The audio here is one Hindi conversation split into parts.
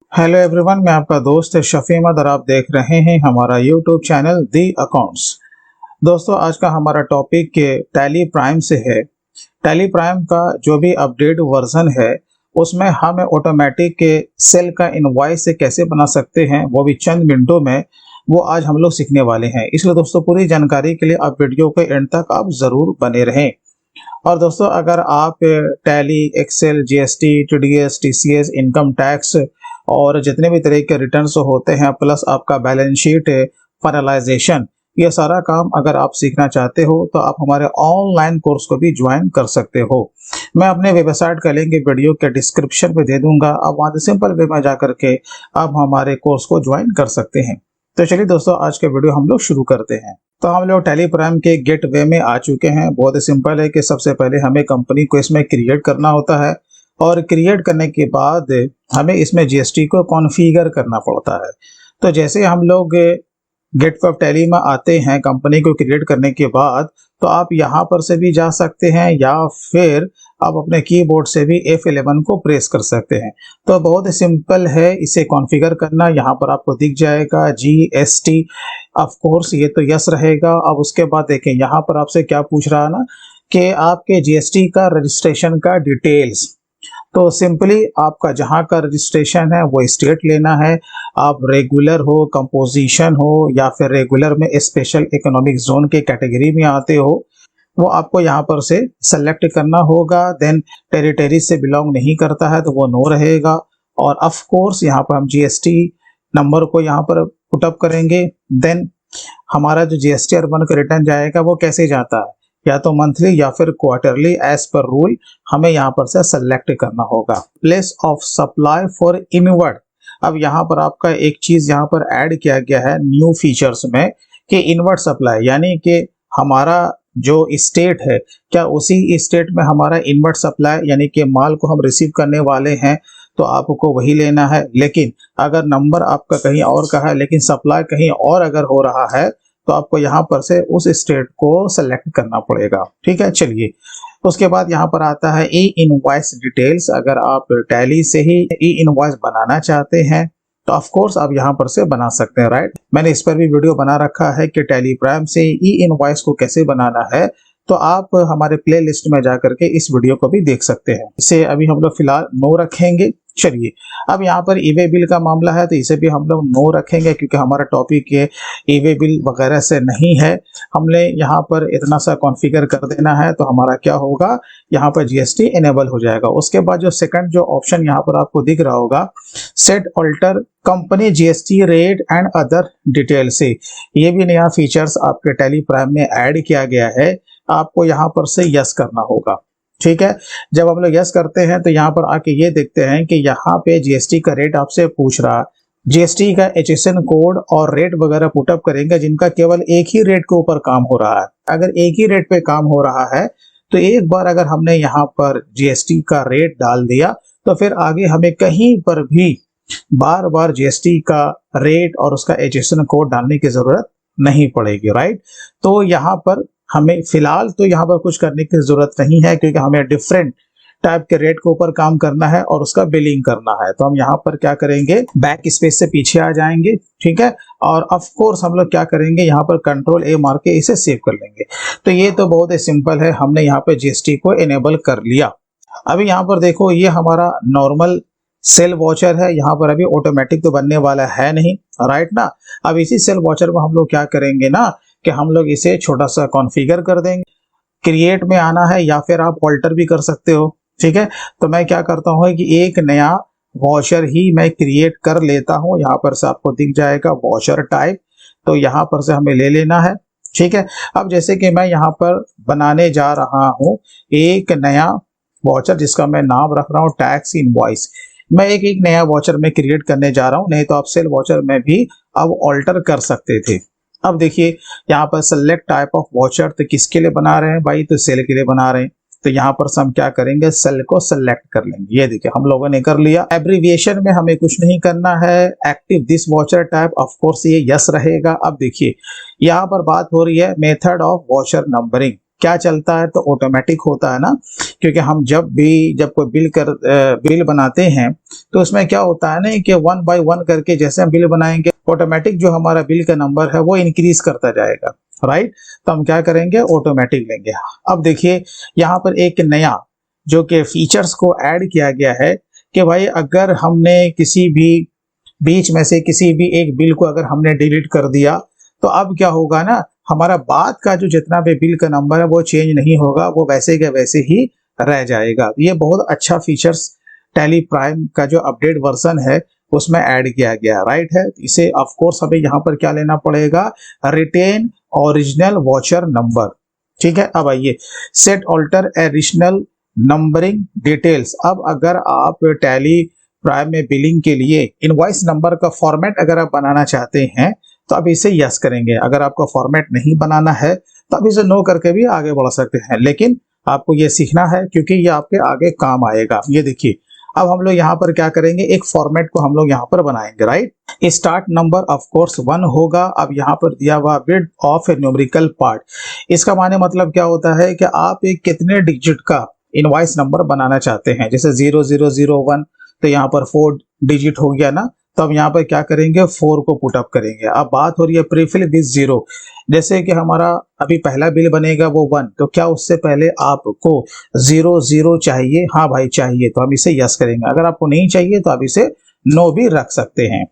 हेलो एवरीवन, मैं आपका दोस्त शफी अहमद और आप देख रहे हैं हमारा यूट्यूब चैनल दी अकाउंट्स। दोस्तों, आज का हमारा टॉपिक टैली प्राइम से है। टैली प्राइम का जो भी अपडेट वर्जन है उसमें हम ऑटोमेटिक के सेल का इनवॉइस से कैसे बना सकते हैं, वो भी चंद मिनटों में, वो आज हम लोग सीखने वाले हैं। इसलिए दोस्तों, पूरी जानकारी के लिए आप वीडियो के एंड तक आप ज़रूर बने रहें। और दोस्तों, अगर आप Tally, Excel, GST, TDS, TCS, income tax और जितने भी तरह के रिटर्न्स होते हैं, प्लस आपका बैलेंस शीट, फाइनलाइजेशन, ये सारा काम अगर आप सीखना चाहते हो तो आप हमारे ऑनलाइन कोर्स को भी ज्वाइन कर सकते हो। मैं अपने वेबसाइट का लिंक वीडियो के डिस्क्रिप्शन में दे दूंगा। आप वहाँ से सिंपल वे में जा करके आप हमारे कोर्स को ज्वाइन कर सकते हैं। तो चलिए दोस्तों, आज के वीडियो हम लोग शुरू करते हैं। तो हम लोग टैली प्राइम के गेटवे में आ चुके हैं। बहुत ही सिंपल है कि सबसे पहले हमें कंपनी को इसमें क्रिएट करना होता है और क्रिएट करने के बाद हमें इसमें जीएसटी को कॉन्फ़िगर करना पड़ता है। तो जैसे हम लोग गेटवे ऑफ टैली में आते हैं कंपनी को क्रिएट करने के बाद, तो आप यहाँ पर से भी जा सकते हैं या फिर आप अपने कीबोर्ड से भी F11 को प्रेस कर सकते हैं। तो बहुत ही सिंपल है इसे कॉन्फ़िगर करना। यहाँ पर आपको दिख जाएगा GST, ऑफ कोर्स ये तो यस रहेगा। अब उसके बाद देखें, यहाँ पर आपसे क्या पूछ रहा है ना कि आपके जीएसटी का रजिस्ट्रेशन का डिटेल्स। तो सिंपली आपका जहाँ का रजिस्ट्रेशन है वो स्टेट लेना है। आप रेगुलर हो, कंपोजिशन हो या फिर रेगुलर में स्पेशल इकोनॉमिक जोन के कैटेगरी में आते हो, वो आपको यहाँ पर से सेलेक्ट करना होगा। देन टेरिटरी से बिलोंग नहीं करता है तो वो नो रहेगा। और ऑफ कोर्स यहाँ पर हम जीएसटी नंबर को यहाँ पर पुटअप करेंगे। देन हमारा जो जीएसटी अर्बन का रिटर्न जाएगा वो कैसे जाता है, या तो मंथली या फिर क्वार्टरली, एज पर रूल हमें यहाँ पर से सेलेक्ट करना होगा। Place of supply for inward. अब यहाँ पर आपका एक चीज यहाँ पर ऐड किया गया है न्यू फीचर्स में कि इनवर्ड सप्लाई, यानी कि हमारा जो स्टेट है, क्या उसी स्टेट में हमारा इनवर्ड सप्लाई यानी कि माल को हम रिसीव करने वाले हैं तो आपको वही लेना है। लेकिन अगर नंबर आपका कहीं और का है लेकिन सप्लाई कहीं और अगर हो रहा है तो आपको यहाँ पर से उस स्टेट को सेलेक्ट करना पड़ेगा। ठीक है, चलिए। उसके बाद यहाँ पर आता है ई इनवॉइस डिटेल्स। अगर आप टैली से ही ई इनवॉइस बनाना चाहते हैं तो ऑफ कोर्स आप यहाँ पर से बना सकते हैं, राइट। मैंने इस पर भी वीडियो बना रखा है कि टैली प्राइम से ई इनवॉइस को कैसे बनाना है, तो आप हमारे प्ले लिस्ट में जाकर के इस वीडियो को भी देख सकते हैं। इसे अभी हम लोग फिलहाल नो रखेंगे। चलिए, अब यहाँ पर ई वे बिल का मामला है तो इसे भी हम लोग नो रखेंगे क्योंकि हमारा टॉपिक ये ई वे बिल वगैरह से नहीं है। हमने यहाँ पर इतना सा कॉन्फ़िगर कर देना है तो हमारा क्या होगा, यहाँ पर जीएसटी इनेबल हो जाएगा। उसके बाद जो सेकंड जो ऑप्शन यहाँ पर आपको दिख रहा होगा, set alter company GST rate and other detail से, ये भी नया फीचर्स आपके टैली प्राइम में ऐड किया गया है। आपको यहाँ पर से यस करना होगा। ठीक है, जब हम लोग यस करते हैं तो यहाँ पर आके ये देखते हैं कि यहाँ पे जीएसटी का रेट आपसे पूछ रहा है। जीएसटी का HSN कोड और रेट वगैरह पुटअप करेंगे जिनका केवल एक ही रेट के ऊपर काम हो रहा है। अगर एक ही रेट पे काम हो रहा है तो एक बार अगर हमने यहाँ पर जीएसटी का रेट डाल दिया तो फिर आगे हमें कहीं पर भी बार बार जीएसटी का रेट और उसका HSN कोड डालने की जरूरत नहीं पड़ेगी, राइट। तो यहाँ पर हमें फिलहाल तो यहाँ पर कुछ करने की जरूरत नहीं है क्योंकि हमें डिफरेंट टाइप के रेट के ऊपर काम करना है और उसका बिलिंग करना है। तो हम यहाँ पर क्या करेंगे, बैक स्पेस से पीछे आ जाएंगे। ठीक है, और ऑफ कोर्स हम लोग क्या करेंगे, यहाँ पर कंट्रोल A मार के इसे सेव कर लेंगे। तो ये तो बहुत ही सिंपल है, हमने यहाँ पर जीएसटी को इनेबल कर लिया। अभी यहाँ पर देखो, ये हमारा नॉर्मल सेल वॉचर है। यहाँ पर अभी ऑटोमेटिक तो बनने वाला है नहीं, राइट ना। अब इसी सेल वॉचर में हम लोग क्या करेंगे ना कि हम लोग इसे छोटा सा कॉन्फ़िगर कर देंगे। क्रिएट में आना है या फिर आप ऑल्टर भी कर सकते हो। ठीक है, तो मैं क्या करता हूँ कि एक नया वॉचर ही मैं क्रिएट कर लेता हूँ। यहाँ पर से आपको दिख जाएगा वॉचर टाइप, तो यहाँ पर से हमें ले लेना है। ठीक है, अब जैसे कि मैं यहाँ पर बनाने जा रहा हूँ एक नया वॉचर जिसका मैं नाम रख रहा हूँ टैक्स इनवॉइस। मैं एक नया वॉचर में क्रिएट करने जा रहा हूँ, नहीं तो आप सेल वॉचर में भी अब ऑल्टर कर सकते थे। अब देखिए, यहाँ पर सेलेक्ट टाइप ऑफ वॉचर, तो किसके लिए बना रहे हैं भाई, तो सेल के लिए बना रहे हैं। तो यहाँ पर हम क्या करेंगे, सेल को सेलेक्ट कर लेंगे। ये देखिए हम लोगों ने कर लिया। एब्रीविएशन में हमें कुछ नहीं करना है। Active this watcher type, of course ये यस रहेगा। अब देखिए यहाँ पर बात हो रही है मेथड ऑफ वॉचर नंबरिंग। क्या चलता है, तो ऑटोमेटिक होता है ना, क्योंकि हम जब कोई बिल बनाते हैं तो उसमें क्या होता है ना कि 1 बाय 1 करके जैसे हम बिल बनाएंगे ऑटोमेटिक जो हमारा बिल का नंबर है वो इंक्रीज करता जाएगा, राइट। तो हम क्या करेंगे, ऑटोमेटिक लेंगे। अब देखिए यहाँ पर एक नया जो कि फीचर्स को ऐड किया गया है कि भाई अगर हमने किसी भी बीच में से किसी भी एक बिल को अगर हमने डिलीट कर दिया तो अब क्या होगा ना, हमारा बाद का जो जितना भी बिल का नंबर है वो चेंज नहीं होगा, वो वैसे के वैसे ही रह जाएगा। ये बहुत अच्छा फीचर्स टैली प्राइम का जो अपडेट वर्जन है उसमें ऐड किया गया, राइट है। इसे ऑफ कोर्स हमें यहाँ पर क्या लेना पड़ेगा, रिटेन ओरिजिनल वाउचर नंबर, ठीक है। अब आइए set alter additional numbering details. अब अगर आप टैली प्राइम में बिलिंग के लिए इनवॉइस नंबर का फॉर्मेट अगर आप बनाना चाहते हैं तो आप इसे यस करेंगे। अगर आपको फॉर्मेट नहीं बनाना है तो आप इसे नो करके भी आगे बढ़ सकते हैं, लेकिन आपको ये सीखना है क्योंकि ये आपके आगे काम आएगा। ये देखिए अब हम लोग यहाँ पर क्या करेंगे, एक फॉर्मेट को हम लोग यहाँ पर बनाएंगे, right. Start number of course 1 होगा। अब यहाँ पर दिया हुआ width of A numerical part, इसका माने मतलब क्या होता है कि आप एक कितने डिजिट का इनवॉइस नंबर बनाना चाहते हैं। जैसे 0001 तो यहाँ पर 4 डिजिट हो गया ना, तो अब यहाँ पर क्या करेंगे, 4 को पुटअप करेंगे। अब बात हो रही है प्रीफिल दिस 0, जैसे कि हमारा अभी पहला बिल बनेगा वो 1, तो क्या उससे पहले आपको 00 चाहिए, हाँ भाई चाहिए, तो हम इसे यस करेंगे। अगर आपको नहीं चाहिए तो आप इसे नो भी रख सकते हैं।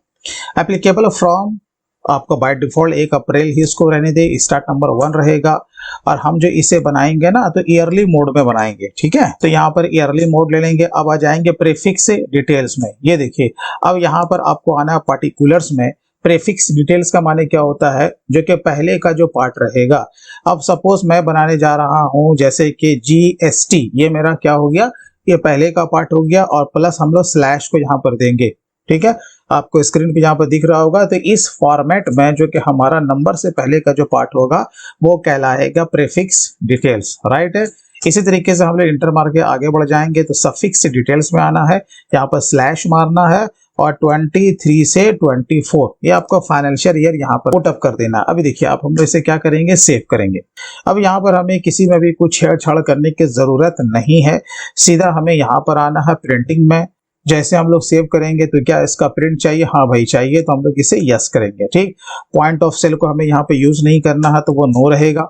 एप्लीकेबल फ्रॉम आपको बाय डिफॉल्ट 1 अप्रैल ही इसको रहने दे, स्टार्ट नंबर 1 रहेगा। और हम जो इसे बनाएंगे ना तो ईयरली मोड में बनाएंगे, ठीक है। तो यहाँ पर ईयरली मोड ले लेंगे। अब आ जाएंगे प्रीफिक्स डिटेल्स में। ये देखिए अब यहाँ पर आपको आना है पार्टिकुलर्स में। प्रीफिक्स डिटेल्स का माने क्या होता है, जो कि पहले का जो पार्ट रहेगा। अब सपोज मैं बनाने जा रहा हूँ जैसे कि GST, ये मेरा क्या हो गया, ये पहले का पार्ट हो गया, और प्लस हम लोग स्लैश को यहाँ पर देंगे, ठीक है। आपको स्क्रीन पे यहाँ पर दिख रहा होगा। तो इस फॉर्मेट में जो कि हमारा नंबर से पहले का जो पार्ट होगा वो कहलाएगा प्रीफिक्स डिटेल्स, राइट है। इसी तरीके से हम लोग इंटर मार के आगे बढ़ जाएंगे तो सफिक्स डिटेल्स में आना है, यहाँ पर स्लैश मारना है और 23 से 24 ये आपको फाइनेंशियल ईयर यहाँ पर पुटअप कर देना। अभी देखिए आप हम लोग इसे क्या करेंगे, सेव करेंगे। अब यहाँ पर हमें किसी में भी कुछ छेड़छाड़ करने की जरूरत नहीं है, सीधा हमें यहाँ पर आना है प्रिंटिंग में। जैसे हम लोग सेव करेंगे तो क्या इसका प्रिंट चाहिए, हाँ भाई चाहिए, तो हम लोग इसे यस करेंगे, ठीक। पॉइंट ऑफ सेल को हमें यहाँ पे यूज नहीं करना है तो वो नो रहेगा।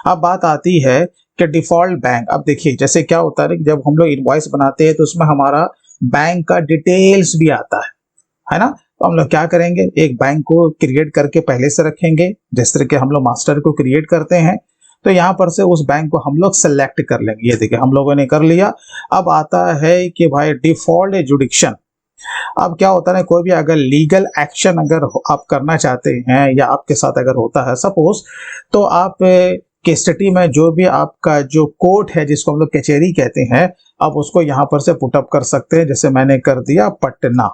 अब बात आती है कि डिफॉल्ट बैंक। अब देखिए जैसे क्या होता है कि जब हम लोग इनवॉइस बनाते हैं तो उसमें हमारा बैंक का डिटेल्स भी आता है ना। तो हम लोग क्या करेंगे, एक बैंक को क्रिएट करके पहले से रखेंगे, जिस तरह के हम लोग मास्टर को क्रिएट करते हैं। तो यहाँ पर से उस बैंक को हम लोग सेलेक्ट कर लेंगे। ये देखिए हम लोगों ने कर लिया। अब आता है कि भाई डिफॉल्ट जुडिक्शन। अब क्या होता है, कोई भी अगर लीगल एक्शन अगर आप करना चाहते हैं या आपके साथ अगर होता है सपोज, तो आप के स्थिति में जो भी आपका जो कोर्ट है जिसको हम लोग कचहरी कहते हैं, आप उसको यहाँ पर से पुटअप कर सकते हैं। जैसे मैंने कर दिया पटना,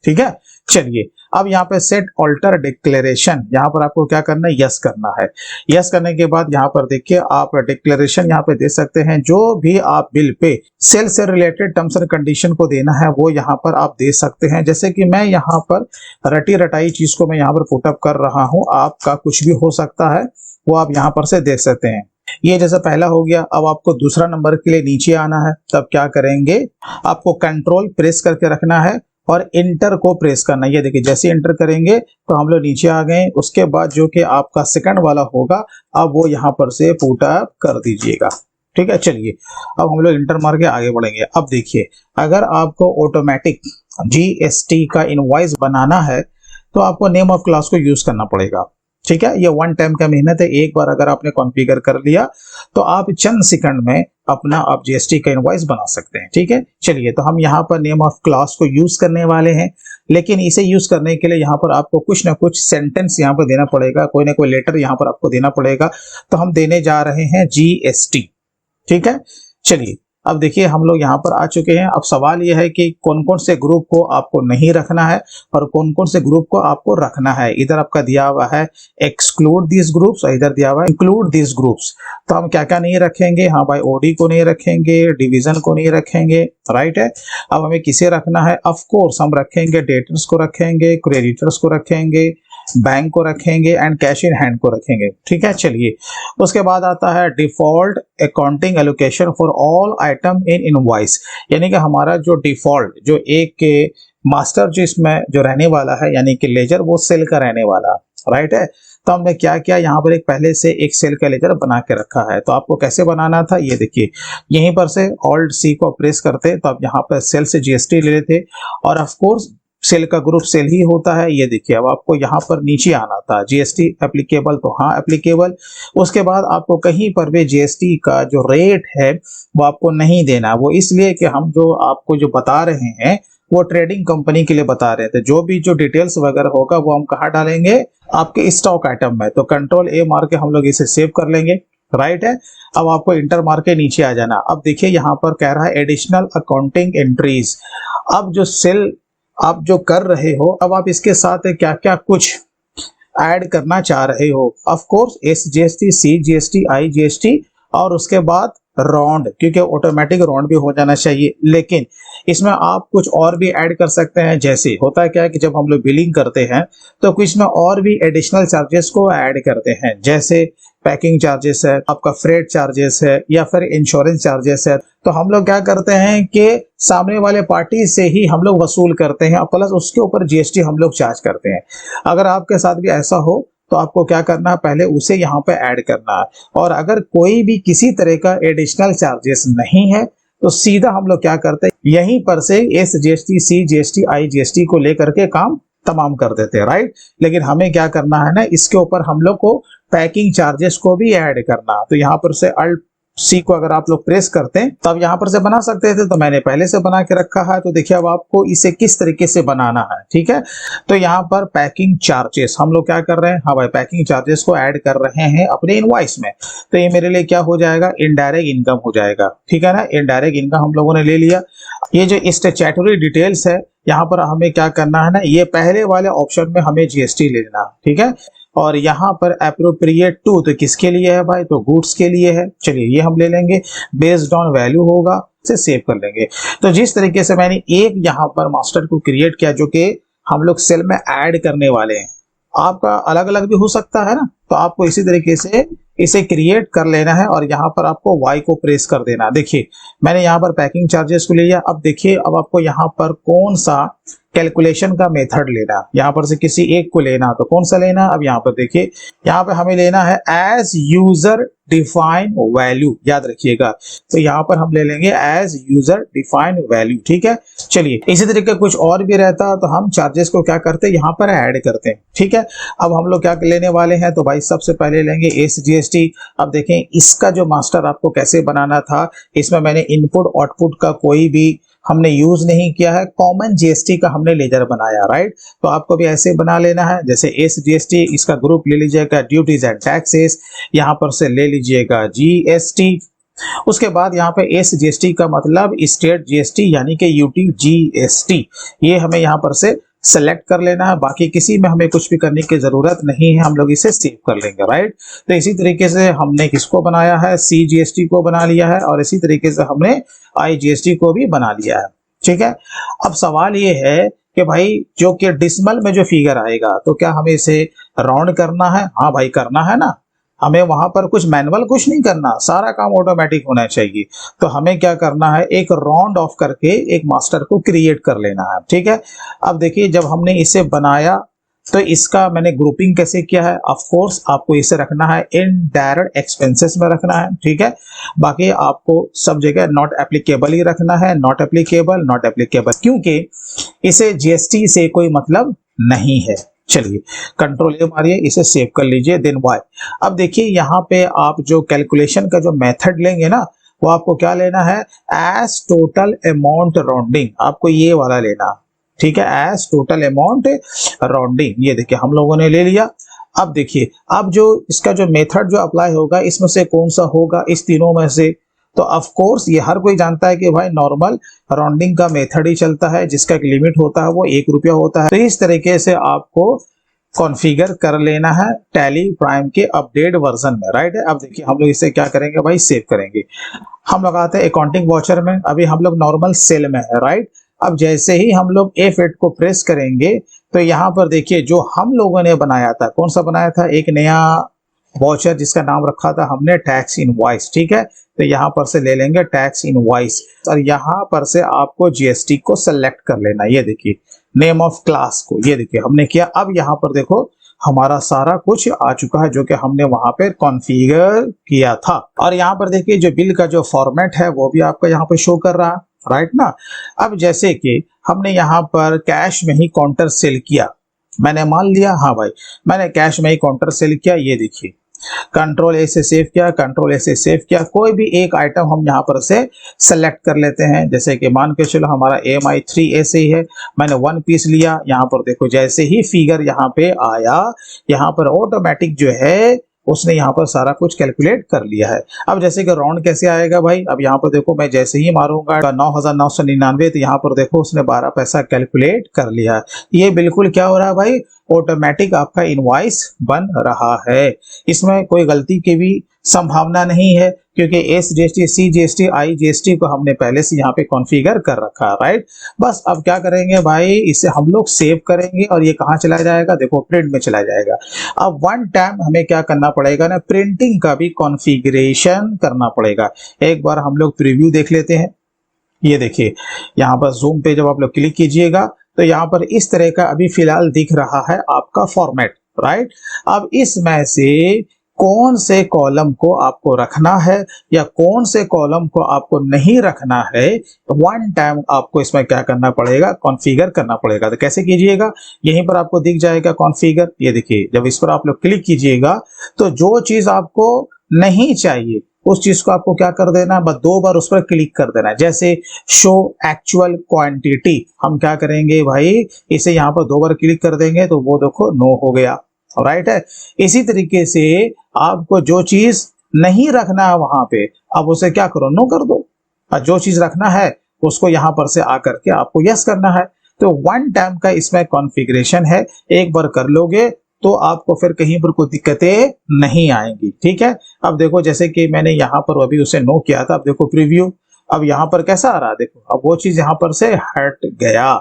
ठीक है। चलिए अब यहाँ पे सेट ऑल्टर डिक्लेरेशन, यहाँ पर आपको क्या करना है, यस करना है। यस करने के बाद यहाँ पर देखिए आप डिक्लेरेशन यहाँ पे दे सकते हैं। जो भी आप बिल पे सेल से रिलेटेड टर्म्स एंड कंडीशन को देना है वो यहाँ पर आप दे सकते हैं। जैसे कि मैं यहाँ पर रटी रटाई चीज को मैं यहाँ पर पुटअप कर रहा हूँ, आपका कुछ भी हो सकता है वो आप यहाँ पर से देख सकते हैं। ये जैसा पहला हो गया। अब आपको दूसरा नंबर के लिए नीचे आना है, तब क्या करेंगे, आपको कंट्रोल प्रेस करके रखना है और इंटर को प्रेस करना है। ये देखिए जैसे इंटर करेंगे तो हम लोग नीचे आ गए। उसके बाद जो कि आपका सेकंड वाला होगा अब वो यहाँ पर से पुटअप कर दीजिएगा, ठीक है। चलिए अब हम लोग इंटर मार के आगे बढ़ेंगे। अब देखिए अगर आपको ऑटोमेटिक GST का इनवॉइस बनाना है तो आपको नेम ऑफ क्लास को यूज करना पड़ेगा, ठीक है। ये वन टाइम का मेहनत है। एक बार अगर आपने कॉन्फ़िगर कर लिया तो आप चंद सेकंड में अपना आप GST का इनवॉइस बना सकते हैं, ठीक है। चलिए तो हम यहाँ पर नेम ऑफ क्लास को यूज करने वाले हैं, लेकिन इसे यूज करने के लिए यहाँ पर आपको कुछ ना कुछ सेंटेंस यहाँ पर देना पड़ेगा, कोई ना कोई लेटर यहाँ पर आपको देना पड़ेगा। तो हम देने जा रहे हैं GST, ठीक है। चलिए अब देखिए हम लोग यहाँ पर आ चुके हैं। अब सवाल यह है कि कौन कौन से ग्रुप को आपको नहीं रखना है और कौन कौन से ग्रुप को आपको रखना है। इधर आपका दिया हुआ है एक्सक्लूड दिस ग्रुप्स और इधर दिया हुआ है इंक्लूड दिस ग्रुप्स। तो हम क्या क्या नहीं रखेंगे, हाँ भाई OD को नहीं रखेंगे, डिवीजन को नहीं रखेंगे, राइट है। अब हमें किसे रखना है, ऑफ कोर्स हम रखेंगे डेटर्स को रखेंगे, क्रेडिटर्स को रखेंगे, बैंक को रखेंगे एंड कैश इन हैंड को रखेंगे। ठीक है, चलिए उसके बाद आता है default accounting allocation for all item in invoice, यानी कि हमारा जो डिफॉल्ट जो एक के मास्टर जो इसमें जो रहने वाला है यानी कि लेजर वो सेल का रहने वाला, राइट है। तो हमने क्या किया, यहाँ पर एक पहले से एक सेल का लेजर बना के रखा है। तो आपको कैसे बनाना था, ये देखिए यहीं पर से ऑल्ट सी को प्रेस करते तो आप यहाँ पर सेल से जीएसटी ले लेते और ऑफ कोर्स सेल का ग्रुप सेल ही होता है। ये देखिए अब आपको यहाँ पर नीचे आना था जीएसटी एप्लीकेबल, तो हाँ एप्लीकेबल। उसके बाद आपको कहीं पर भी जीएसटी का जो रेट है वो आपको नहीं देना, वो इसलिए कि हम जो आपको जो बता रहे हैं वो ट्रेडिंग कंपनी के लिए बता रहे थे। जो भी जो डिटेल्स वगैरह होगा वो हम कहाँ डालेंगे, आपके स्टॉक आइटम में। तो कंट्रोल ए मार के हम लोग इसे सेव कर लेंगे, राइट है। अब आपको इंटर मार के नीचे आ जाना। अब देखिए यहाँ पर कह रहा है एडिशनल अकाउंटिंग एंट्रीज। अब जो सेल आप जो कर रहे हो, अब आप इसके साथ क्या क्या कुछ ऐड करना चाह रहे हो। Of course SGST, CGST, IGST और उसके बाद रॉन्ड, क्योंकि ऑटोमेटिक रॉन्ड भी हो जाना चाहिए। लेकिन इसमें आप कुछ और भी ऐड कर सकते हैं। जैसे होता है क्या है कि जब हम लोग बिलिंग करते हैं तो कुछ में और भी एडिशनल चार्जेस को ऐड करते हैं, जैसे पैकिंग चार्जेस है, आपका फ्रेट चार्जेस है या फिर इंश्योरेंस चार्जेस है। तो हम लोग क्या करते हैं कि सामने वाले पार्टी से ही हम लोग वसूल करते हैं प्लस उसके ऊपर जीएसटी हम लोग चार्ज करते हैं। अगर आपके साथ भी ऐसा हो तो आपको क्या करना है, पहले उसे यहाँ पे ऐड करना है। और अगर कोई भी किसी तरह का एडिशनल चार्जेस नहीं है तो सीधा हम लोग क्या करते हैं, यहीं पर से SGST, CGST, IGST को लेकर के काम तमाम कर देते हैं, राइट। लेकिन हमें क्या करना है ना, इसके ऊपर हम लोग को पैकिंग चार्जेस को भी ऐड करना। तो यहाँ पर से अल्ट सी को अगर आप लोग प्रेस करते हैं तब यहाँ पर से बना सकते थे, तो मैंने पहले से बना के रखा है। तो देखिए अब आपको इसे किस तरीके से बनाना है, ठीक है। तो यहाँ पर पैकिंग चार्जेस हम लोग क्या कर रहे हैं, हाँ भाई पैकिंग चार्जेस को ऐड कर रहे हैं अपने इनवॉइस में। तो ये मेरे लिए क्या हो जाएगा, इनडायरेक्ट इनकम हो जाएगा, ठीक है ना। इनडायरेक्ट इनकम हम लोगों ने ले लिया। ये जो स्टैट्यूटरी डिटेल्स है यहाँ पर हमें क्या करना है ना, ये पहले वाले ऑप्शन में हमें जीएसटी लेना, ठीक है। और यहाँ पर अप्रोप्रिएट टू तो किसके लिए है भाई, तो गुड्स के लिए है। चलिए ये हम ले लेंगे, बेस्ड ऑन वैल्यू होगा, इसे सेव कर लेंगे। तो जिस तरीके से मैंने एक यहाँ पर मास्टर को क्रिएट किया जो कि हम लोग सेल में ऐड करने वाले हैं, आपका अलग अलग भी हो सकता है ना। तो आपको इसी तरीके से इसे क्रिएट कर लेना है और यहाँ पर आपको Y को प्रेस कर देना। देखिए मैंने यहाँ पर पैकिंग चार्जेस को लिया। अब देखिए अब आपको यहाँ पर कौन सा कैलकुलेशन का मेथड लेना, यहाँ पर से किसी एक को लेना, तो कौन सा लेना। अब यहाँ पर देखिए यहाँ पे हमें लेना है एज यूजर डिफाइन वैल्यू, याद रखिएगा। तो यहाँ पर हम ले लेंगे एज यूजर डिफाइन वैल्यू, ठीक है। चलिए इसी तरीके कुछ और भी रहता तो हम चार्जेस को क्या करते, यहाँ पर ऐड करते हैं, ठीक है। अब हम लोग क्या लेने वाले हैं, तो भाई सबसे पहले लेंगे SGST। अब देखें इसका जो मास्टर आपको कैसे बनाना था, इसमें मैंने इनपुट आउटपुट का कोई भी हमने यूज नहीं किया है, कॉमन जीएसटी का हमने लेजर बनाया, राइट। तो आपको भी ऐसे बना लेना है, जैसे SGST, इसका ग्रुप ले लीजिएगा ड्यूटीज एंड टैक्सेस, यहाँ पर से ले लीजिएगा GST। उसके बाद यहाँ पे SGST का मतलब स्टेट जीएसटी यानी कि UTGST, ये हमें यहाँ पर से सेलेक्ट कर लेना है। बाकी किसी में हमें कुछ भी करने की जरूरत नहीं है, हम लोग इसे सेव कर लेंगे, राइट। तो इसी तरीके से हमने किसको बनाया है, CGST को बना लिया है और इसी तरीके से हमने IGST को भी बना लिया है, ठीक है। अब सवाल ये है कि भाई जो कि डिसिमल में जो फिगर आएगा तो क्या हमें इसे राउंड करना है, हाँ भाई करना है ना। हमें वहां पर कुछ मैनुअल कुछ नहीं करना, सारा काम ऑटोमेटिक होना चाहिए। तो हमें क्या करना है, एक राउंड ऑफ करके एक मास्टर को क्रिएट कर लेना है, ठीक है। अब देखिए जब हमने इसे बनाया तो इसका मैंने ग्रुपिंग कैसे किया है, ऑफ कोर्स आपको इसे रखना है इनडायरेक्ट एक्सपेंसेस में रखना है, ठीक है। बाकी आपको सब जगह नॉट एप्लीकेबल ही रखना है, नॉट एप्लीकेबल, नॉट एप्लीकेबल, क्योंकि इसे जीएसटी से कोई मतलब नहीं है। चलिए कंट्रोल ए मारिए, इसे सेव कर लीजिए, देन वाई। अब देखिए यहाँ पे आप जो कैलकुलेशन का जो मेथड लेंगे ना, वो आपको क्या लेना है, एज टोटल अमाउंट राउंडिंग, आपको ये वाला लेना, ठीक है, एज टोटल अमाउंट राउंडिंग। ये देखिए हम लोगों ने ले लिया। अब देखिए अब जो इसका जो मेथड जो अप्लाई होगा इसमें से कौन सा होगा, इस तीनों में से। तो ऑफ कोर्स ये हर कोई जानता है कि भाई नॉर्मल राउंडिंग का मेथड ही चलता है, जिसका एक लिमिट होता है वो 1 रुपया होता है। तो इस तरीके से आपको कॉन्फ़िगर कर लेना है टैली प्राइम के अपडेट वर्जन में, राइट है। अब देखिए हम लोग इसे क्या करेंगे भाई, सेव करेंगे। हम लगाते हैं अकाउंटिंग वाउचर में, अभी हम लोग नॉर्मल सेल में है, राइट। अब जैसे ही हम लोग F8 को प्रेस करेंगे तो यहाँ पर देखिए जो हम लोगों ने बनाया था, कौन सा बनाया था, एक नया वाउचर जिसका नाम रखा था हमने टैक्स इनवॉइस। ठीक है, तो यहाँ पर से ले लेंगे टैक्स इनवॉइस और यहाँ पर से आपको जीएसटी को सेलेक्ट कर लेना। ये देखिए नेम ऑफ क्लास को, ये देखिए हमने किया। अब यहाँ पर देखो हमारा सारा कुछ आ चुका है जो कि हमने वहां पे कॉन्फ़िगर किया था। और यहाँ पर देखिए जो बिल का जो फॉर्मेट है वो भी आपका यहाँ पे शो कर रहा है, राइट ना। अब जैसे कि हमने यहाँ पर कैश में ही काउंटर सेल किया, मैंने मान लिया, हाँ भाई मैंने कैश में ही काउंटर सेल किया। ये देखिए कंट्रोल ए से सेव किया, कंट्रोल ए से सेव किया। कोई भी एक आइटम हम यहाँ पर से सेलेक्ट कर लेते हैं, जैसे कि मान के चलो हमारा AMI 3A से ही है, मैंने 1 पीस लिया। यहाँ पर देखो जैसे ही फिगर यहाँ पे आया, यहाँ पर ऑटोमेटिक जो है उसने यहाँ पर सारा कुछ कैलकुलेट कर लिया है। अब जैसे कि राउंड कैसे आएगा भाई, अब यहाँ पर देखो मैं जैसे ही मारूंगा 9,999, तो यहाँ पर देखो उसने 12 पैसा कैलकुलेट कर लिया है। ये बिल्कुल क्या हो रहा है भाई, ऑटोमेटिक आपका इनवॉइस बन रहा है, इसमें कोई गलती की भी संभावना नहीं है, क्योंकि SGST, CGST, IGST को हमने पहले से यहाँ पे कॉन्फ़िगर कर रखा है, राइट। बस अब क्या करेंगे भाई, इसे हम लोग सेव करेंगे और ये कहाँ चला जाएगा, देखो प्रिंट में चला जाएगा। अब वन टाइम हमें क्या करना पड़ेगा ना, प्रिंटिंग का भी कॉन्फ़िगरेशन करना पड़ेगा। एक बार हम लोग प्रीव्यू देख लेते हैं। ये देखिए यहाँ पर जूम पे जब आप लोग क्लिक कीजिएगा तो यहाँ पर इस तरह का अभी फिलहाल दिख रहा है आपका फॉर्मेट, राइट। अब इसमें से कौन से कॉलम को आपको रखना है या कौन से कॉलम को आपको नहीं रखना है, वन टाइम आपको इसमें क्या करना पड़ेगा, कॉन्फ़िगर करना पड़ेगा। तो कैसे कीजिएगा, यहीं पर आपको दिख जाएगा कॉन्फ़िगर। ये देखिए जब इस पर आप लोग क्लिक कीजिएगा तो जो चीज आपको नहीं चाहिए उस चीज को आपको क्या कर देना, बस 2 बार उस पर क्लिक कर देना। जैसे शो एक्चुअल क्वांटिटी, हम क्या करेंगे भाई, इसे यहाँ पर 2 बार क्लिक कर देंगे तो वो देखो नो हो गया, राइट है। इसी तरीके से आपको जो चीज नहीं रखना है वहां पे, अब उसे क्या करो, नो कर दो। और जो चीज रखना है उसको यहाँ पर से आकर के आपको यस करना है। तो वन टाइम का इसमें कॉन्फ़िगरेशन है, एक बार कर लोगे तो आपको फिर कहीं पर कोई दिक्कतें नहीं आएंगी। ठीक है, अब देखो जैसे कि मैंने यहाँ पर अभी उसे नो किया था, अब देखो प्रीव्यू, अब यहाँ पर कैसा आ रहा है, देखो अब वो चीज यहाँ पर से हट गया,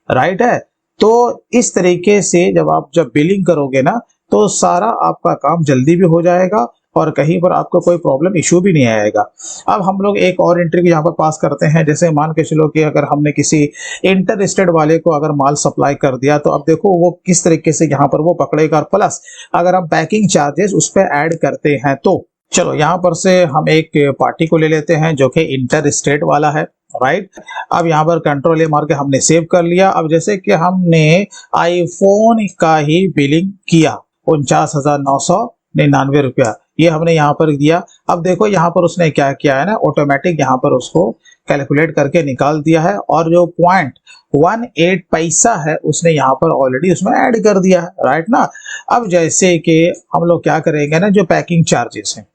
राइट है। तो इस तरीके से जब बिलिंग करोगे ना तो सारा आपका काम जल्दी भी हो जाएगा और कहीं पर आपको कोई प्रॉब्लम इशू भी नहीं आएगा। अब हम लोग एक और एंट्री को यहाँ पर पास करते हैं। जैसे मान के चलो कि अगर हमने किसी इंटर स्टेट वाले को अगर माल सप्लाई कर दिया तो अब देखो वो किस तरीके से यहाँ पर वो पकड़ेगा, और प्लस अगर हम पैकिंग चार्जेस उस पर ऐड करते हैं तो चलो यहाँ पर से हम एक पार्टी को ले लेते हैं जो कि इंटर स्टेट वाला है, राइट। अब यहाँ पर कंट्रोल ए मार के हमने सेव कर लिया। अब जैसे कि हमने आईफोन का ही बिलिंग किया 49,999 रुपया, ये हमने यहाँ पर दिया। अब देखो यहाँ पर उसने क्या किया है ना, ऑटोमेटिक यहाँ पर उसको कैलकुलेट करके निकाल दिया है और जो 0.18 पैसा है उसने यहाँ पर ऑलरेडी उसमें ऐड कर दिया है, राइट ना। अब जैसे कि हम लोग क्या करेंगे ना, जो पैकिंग चार्जेस हैं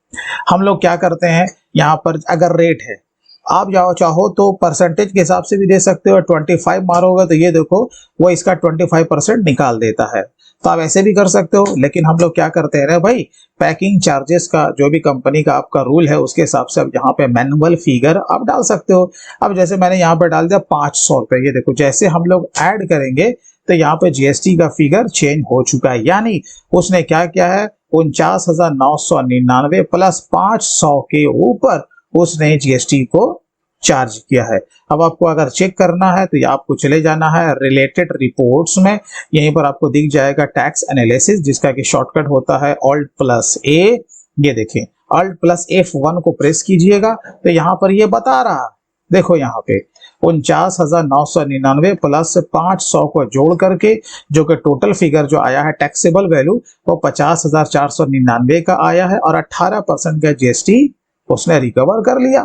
हम लोग क्या करते हैं, यहाँ पर अगर रेट है आप चाहो तो परसेंटेज के हिसाब से भी दे सकते हो, 25 मारोगे तो ये देखो वो इसका 25% निकाल देता है, तो आप ऐसे भी कर सकते हो। लेकिन हम लोग क्या करते हैं ना भाई, पैकिंग चार्जेस का जो भी कंपनी का आपका रूल है उसके हिसाब से अब यहाँ पे मैनुअल फिगर आप डाल सकते हो। अब जैसे मैंने यहाँ पे डाल दिया 500 रुपए, ये देखो जैसे हम लोग ऐड करेंगे तो यहाँ पे जीएसटी का फिगर चेंज हो चुका है, यानी उसने क्या किया है 49,999 प्लस 500 के ऊपर उसने जीएसटी को चार्ज किया है। अब आपको अगर चेक करना है तो आपको चले जाना है रिलेटेड रिपोर्ट्स में, यहीं पर आपको दिख जाएगा टैक्स एनालिसिस जिसका कि शॉर्टकट होता है Alt+A। ये देखें Alt+F1 को प्रेस कीजिएगा तो यहाँ पर ये बता रहा है, देखो यहाँ पे 49,999 प्लस 500 को जोड़ करके जो कि टोटल फिगर जो आया है टैक्सेबल वैल्यू वो 50,499 का आया है और 18% का जीएसटी उसने रिकवर कर लिया,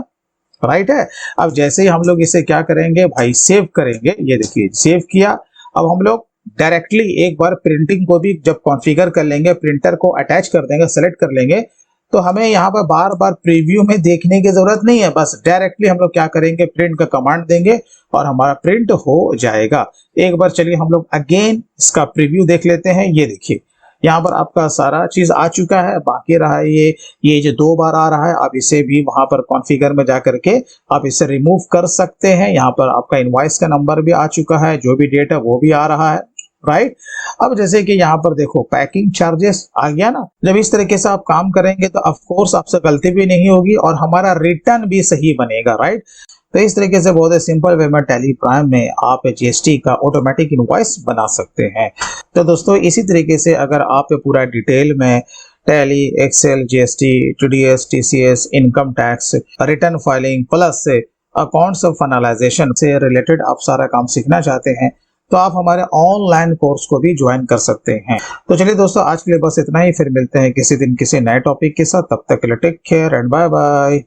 राइट है। अब जैसे ही हम लोग इसे क्या करेंगे भाई, सेव करेंगे, ये देखिए सेव किया। अब हम लोग डायरेक्टली एक बार प्रिंटिंग को भी जब कॉन्फ़िगर कर लेंगे, प्रिंटर को अटैच कर देंगे, सेलेक्ट कर लेंगे, तो हमें यहाँ पर बार बार प्रीव्यू में देखने की जरूरत नहीं है। बस डायरेक्टली हम लोग क्या करेंगे, प्रिंट का कमांड देंगे और हमारा प्रिंट हो जाएगा। एक बार चलिए हम लोग अगेन इसका प्रीव्यू देख लेते हैं। ये देखिए यहाँ पर आपका सारा चीज आ चुका है। बाकी रहा ये जो 2 बार आ रहा है, आप इसे भी वहां पर कॉन्फ़िगर में जा करके आप इसे रिमूव कर सकते हैं। यहाँ पर आपका इनवॉइस का नंबर भी आ चुका है, जो भी डेट है वो भी आ रहा है, राइट। अब जैसे कि यहाँ पर देखो पैकिंग चार्जेस आ गया ना। जब इस तरीके से आप काम करेंगे तो ऑफ कोर्स आपसे गलती भी नहीं होगी और हमारा रिटर्न भी सही बनेगा, राइट। तो इस तरीके से बहुत ही सिंपल वे में टैली प्राइम में आप जीएसटी का ऑटोमेटिक इनवॉइस बना सकते हैं। तो दोस्तों इसी तरीके से अगर आप पूरा डिटेल में Tally, Excel, GST, TDS, TCS, income tax, return filing plus accounts finalisation से रिलेटेड आप सारा काम सीखना चाहते हैं तो आप हमारे ऑनलाइन कोर्स को भी ज्वाइन कर सकते हैं। तो चलिए दोस्तों आज के लिए बस इतना ही, फिर मिलते हैं किसी दिन किसी नए टॉपिक के साथ। तब तक के लिए take care and bye bye.